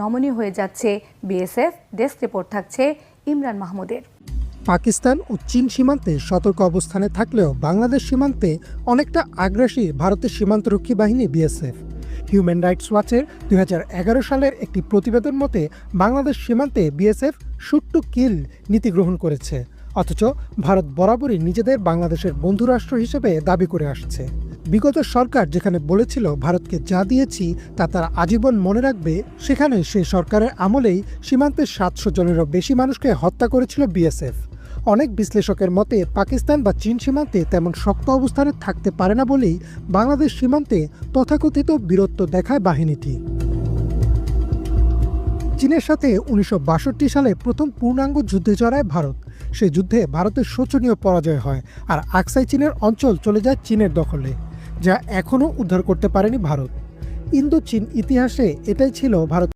নমনীয় হয়ে যাচ্ছে বিএসএফ। ডেস্ক রিপোর্ট থাকছে ইমরান মাহমুদের। পাকিস্তান ও চীন সীমান্তে সতর্ক অবস্থানে থাকলেও বাংলাদেশ সীমান্তে অনেকটা আগ্রাসী ভারতের সীমান্তরক্ষী বাহিনী বিএসএফ। হিউম্যান রাইটস ওয়াচের 2011 সালের একটি প্রতিবেদন মতে বাংলাদেশ সীমান্তে বিএসএফ শুট টু কিল নীতি গ্রহণ করেছে, অথচ ভারত বরাবরই নিজেদের বাংলাদেশের বন্ধুরাষ্ট্র হিসেবে দাবি করে আসছে। বিগত সরকার যেখানে বলেছিল ভারতকে যা দিয়েছি তা তারা আজীবন মনে রাখবে, সেখানে সেই সরকারের আমলেই সীমান্তে 700 জনেরও বেশি মানুষকে হত্যা করেছিল বিএসএফ। অনেক বিশ্লেষকের মতে পাকিস্তান বা চীন সীমান্তে তেমন শক্ত অবস্থানে থাকতে পারে না বলেই বাংলাদেশ সীমান্তে তথাকথিত বীরত্ব দেখায় বাহিনীটি। চীনের সাথে 1962 সালে প্রথম পূর্ণাঙ্গ যুদ্ধে জড়ায় ভারত। সেই যুদ্ধে ভারতের শোচনীয় পরাজয় হয়, আর আকসাই চীনের অঞ্চল চলে যায় চীনের দখলে, যা এখনও উদ্ধার করতে পারেনি ভারত। ইন্দো চীন ইতিহাসে এটাই ছিল ভারত